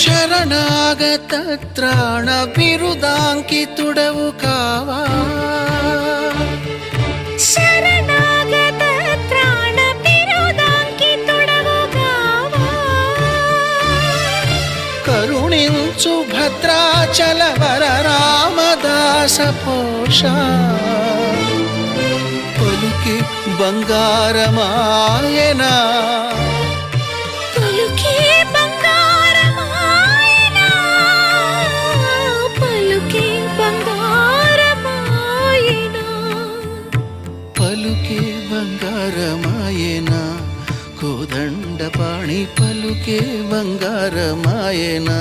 శరణాగత త్రాణ బిరుదాంకితుడవు కావా, శరణాగత త్రాణ బిరుదాంకితుడవు కావా, కరుణించు భద్రాచల వర రామదాస పోష, పలుకి బంగారమాయనా, పలుకే బంగారమాయనా, పలుకే బంగారమాయనా, పలుకే బంగారమాయనా, కోదండపాణి పలుకే బంగారమాయనా.